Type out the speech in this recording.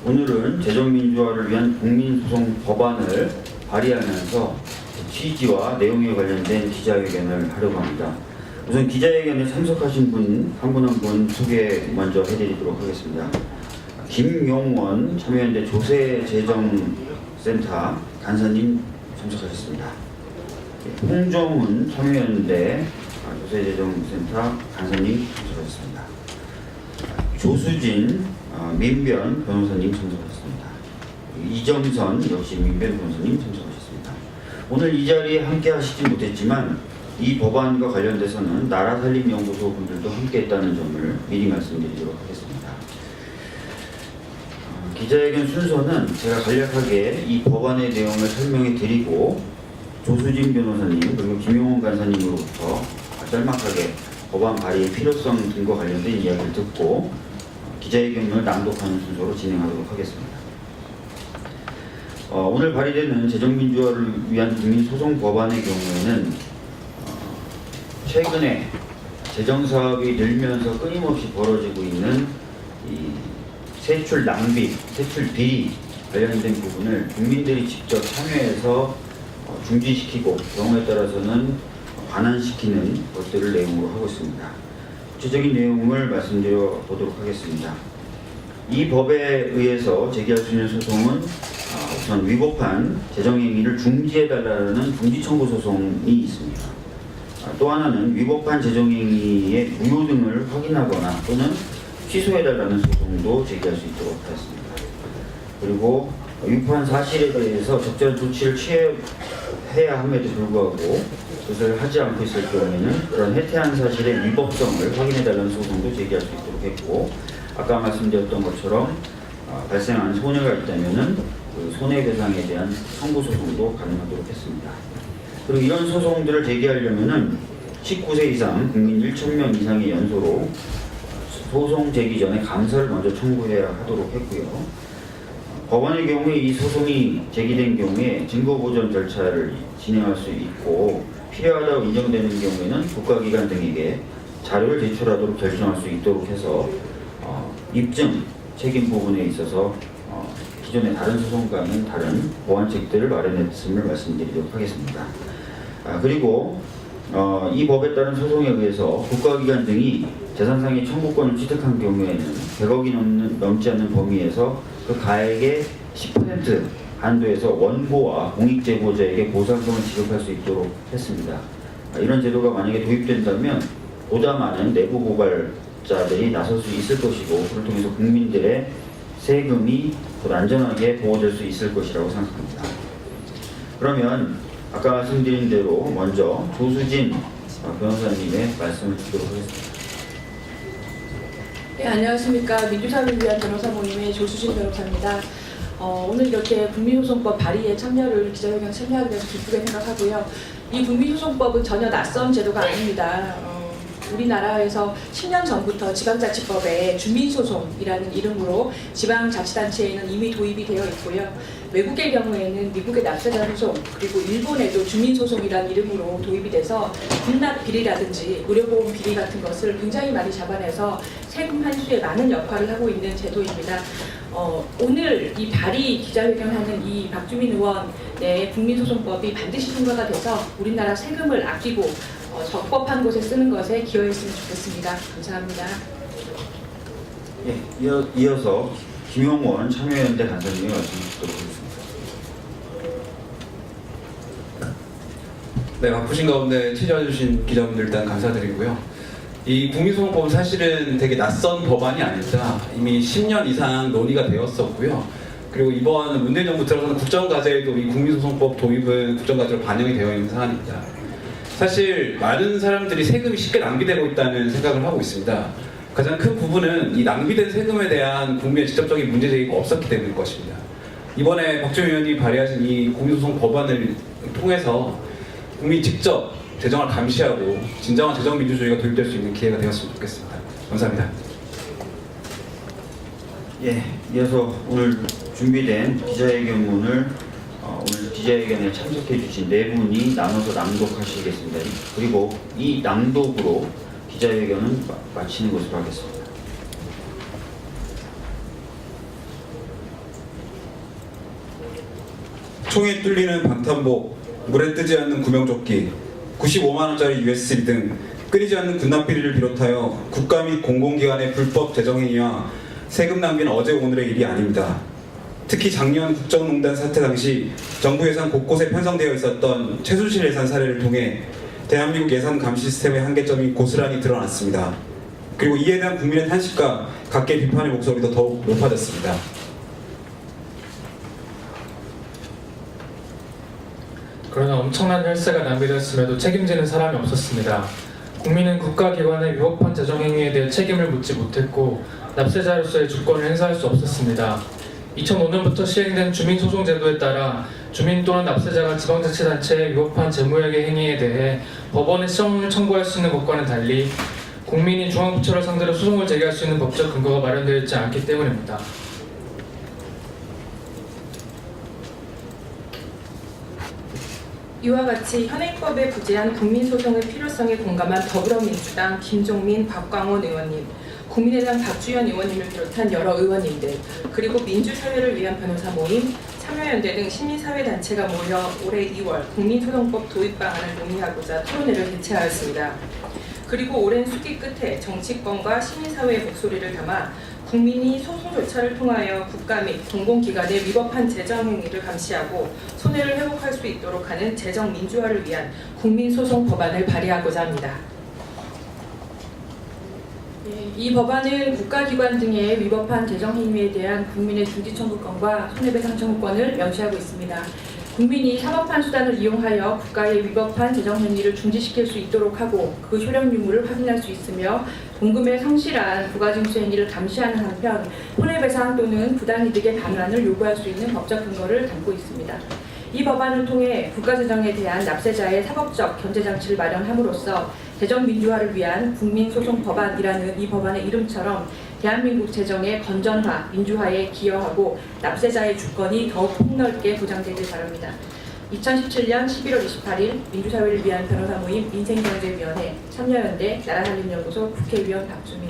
오늘은 재정민주화를 위한 국민소송 법안을 발의하면서 취지와 내용에 관련된 기자회견을 하려고 합니다. 우선 기자회견에 참석하신 분 한 분 한 분 소개 먼저 해드리도록 하겠습니다. 김용원 참여연대 조세재정센터 간사님 참석하셨습니다. 홍정훈 참여연대 조세재정센터 간사님 참석하셨습니다. 조수진 민변 변호사님 참석하셨습니다. 이정선 역시 민변 변호사님 참석하셨습니다. 오늘 이 자리에 함께 하시지 못했지만 이 법안과 관련돼서는 나라살림연구소 분들도 함께 했다는 점을 미리 말씀드리도록 하겠습니다. 기자회견 순서는 제가 간략하게 이 법안의 내용을 설명해 드리고 조수진 변호사님 그리고 김용원 간사님으로부터 짤막하게 법안 발의의 필요성 등과 관련된 이야기를 듣고 기자회견을 낭독하는 순서로 진행하도록 하겠습니다. 오늘 발의되는 재정민주화를 위한 국민소송 법안의 경우에는 최근에 재정사업이 늘면서 끊임없이 벌어지고 있는 이 세출 낭비, 세출 비리 관련된 부분을 국민들이 직접 참여해서 중지시키고 경우에 따라서는 반환시키는 것들을 내용으로 하고 있습니다. 구체적인 내용을 말씀드려 보도록 하겠습니다. 이 법에 의해서 제기할 수 있는 소송은 우선 위법한 재정행위를 중지해달라는 중지청구 소송이 있습니다. 또 하나는 위법한 재정행위의 무효 등을 확인하거나 또는 취소해달라는 소송도 제기할 수 있도록 하였습니다. 그리고 위법한 사실에 대해서 적절한 조치를 취해야 함에도 불구하고 그것을 하지 않고 있을 경우에는 그런 해태한 사실의 위법성을 확인해달라는 소송도 제기할 수 있도록 했고, 아까 말씀드렸던 것처럼 발생한 손해가 있다면은 그 손해배상에 대한 청구 소송도 가능하도록 했습니다. 그리고 이런 소송들을 제기하려면은 19세 이상 국민 1,000명 이상의 연소로 소송 제기 전에 감사를 먼저 청구해야 하도록 했고요. 법원의 경우에 이 소송이 제기된 경우에 증거보전 절차를 진행할 수 있고 필요하다고 인정되는 경우에는 국가기관 등에게 자료를 제출하도록 결정할 수 있도록 해서 입증 책임 부분에 있어서 기존의 다른 소송과는 다른 보완책들을 마련했음을 말씀드리도록 하겠습니다. 그리고 이 법에 따른 소송에 의해서 국가기관 등이 재산상의 청구권을 취득한 경우에는 100억이 넘지 않는 범위에서 그 가액의 10% 한도에서 원고와 공익제보자에게 보상금을 지급할 수 있도록 했습니다. 이런 제도가 만약에 도입된다면 보다 많은 내부 고발자들이 나설 수 있을 것이고 그를 통해서 국민들의 세금이 더 안전하게 보호될 수 있을 것이라고 생각합니다. 그러면 아까 말씀드린 대로 먼저 조수진 변호사님의 말씀을 듣도록 하겠습니다. 네, 안녕하십니까. 민주사회를 위한 변호사 모임의 조수진 변호사입니다. 오늘 이렇게 국민소송법 발의에 기자회견에 참여하게 돼서 기쁘게 생각하고요. 이 국민소송법은 전혀 낯선 제도가 아닙니다. 우리나라에서 10년 전부터 지방자치법에 주민소송이라는 이름으로 지방자치단체에는 이미 도입이 되어 있고요. 외국의 경우에는 미국의 납세자 소송 그리고 일본에도 주민소송이라는 이름으로 도입이 돼서 군납 비리라든지 의료보험 비리 같은 것을 굉장히 많이 잡아내서 세금 환수에 많은 역할을 하고 있는 제도입니다. 오늘 이 발의 기자회견하는 이 박주민 의원의 국민소송법이 반드시 통과가 돼서 우리나라 세금을 아끼고 적법한 곳에 쓰는 것에 기여했으면 좋겠습니다. 감사합니다. 예, 이어서 김용원 참여연대 간사님의 말씀을 듣도록 하겠습니다. 네, 바쁘신 가운데 찾아와주신 기자분들 일단 감사드리고요. 이 국민소송법은 사실은 되게 낯선 법안이 아닙니다. 이미 10년 이상 논의가 되었었고요. 그리고 이번 문재인 정부 들어서는 국정과제에도 이 국민소송법 도입은 국정과제로 반영이 되어 있는 사안입니다. 사실 많은 사람들이 세금이 쉽게 낭비되고 있다는 생각을 하고 있습니다. 가장 큰 부분은 이 낭비된 세금에 대한 국민의 직접적인 문제 제기가 없었기 때문일 것입니다. 이번에 박주민 의원이 발의하신 이 국민소송 법안을 통해서 국민이 직접 재정을 감시하고 진정한 재정 민주주의가 도입될 수 있는 기회가 되었으면 좋겠습니다. 감사합니다. 예, 이어서 오늘 준비된 기자회견문을 오늘 기자회견에 참석해 주신 네 분이 나눠서 낭독하시겠습니다. 그리고 이 낭독으로 기자회견은 마치는 것으로 하겠습니다. 총에 뚫리는 방탄복, 물에 뜨지 않는 구명조끼, 95만원짜리 USB 등 끊이지 않는 군납비리를 비롯하여 국가 및 공공기관의 불법 재정행위와 세금 낭비는 어제 오늘의 일이 아닙니다. 특히 작년 국정농단 사태 당시 정부 예산 곳곳에 편성되어 있었던 최순실 예산 사례를 통해 대한민국 예산 감시 시스템의 한계점이 고스란히 드러났습니다. 그리고 이에 대한 국민의 탄식과 각계 비판의 목소리도 더욱 높아졌습니다. 그러나 엄청난 혈세가 낭비되었음에도 책임지는 사람이 없었습니다. 국민은 국가기관의 위법한 재정행위에 대해 책임을 묻지 못했고 납세자로서의 주권을 행사할 수 없었습니다. 2005년부터 시행된 주민소송제도에 따라 주민 또는 납세자가 지방자치단체의 위법한 재무회계 행위에 대해 법원에 시정을 청구할 수 있는 것과는 달리 국민이 중앙부처를 상대로 소송을 제기할 수 있는 법적 근거가 마련되어 있지 않기 때문입니다. 이와 같이 현행법에 부재한 국민소송의 필요성에 공감한 더불어민주당 김종민, 박광원 의원님, 국민의당 박주현 의원님을 비롯한 여러 의원님들, 그리고 민주사회를 위한 변호사 모임, 참여연대 등 시민사회단체가 모여 올해 2월 국민소송법 도입 방안을 논의하고자 토론회를 개최하였습니다. 그리고 오랜 숙의 끝에 정치권과 시민사회의 목소리를 담아 국민이 소송 절차를 통하여 국가 및 공공기관의 위법한 재정행위를 감시하고 손해를 회복할 수 있도록 하는 재정민주화를 위한 국민소송 법안을 발의하고자 합니다. 이 법안은 국가기관 등의 위법한 재정행위에 대한 국민의 중지 청구권과 손해배상 청구권을 명시하고 있습니다. 국민이 사법한 수단을 이용하여 국가의 위법한 재정행위를 중지시킬 수 있도록 하고 그 효력 유무를 확인할 수 있으며 공금의 성실한 부가징수 행위를 감시하는 한편 손해배상 또는 부당이득의 반환을 요구할 수 있는 법적 근거를 담고 있습니다. 이 법안을 통해 국가재정에 대한 납세자의 사법적 견제장치를 마련함으로써 재정민주화를 위한 국민소송법안이라는 이 법안의 이름처럼 대한민국 재정의 건전화, 민주화에 기여하고 납세자의 주권이 더욱 폭넓게 보장되길 바랍니다. 2017년 11월 28일 민주사회를 위한 변호사 모임 민생경제위원회 참여연대 나라살림연구소 국회의원 박주민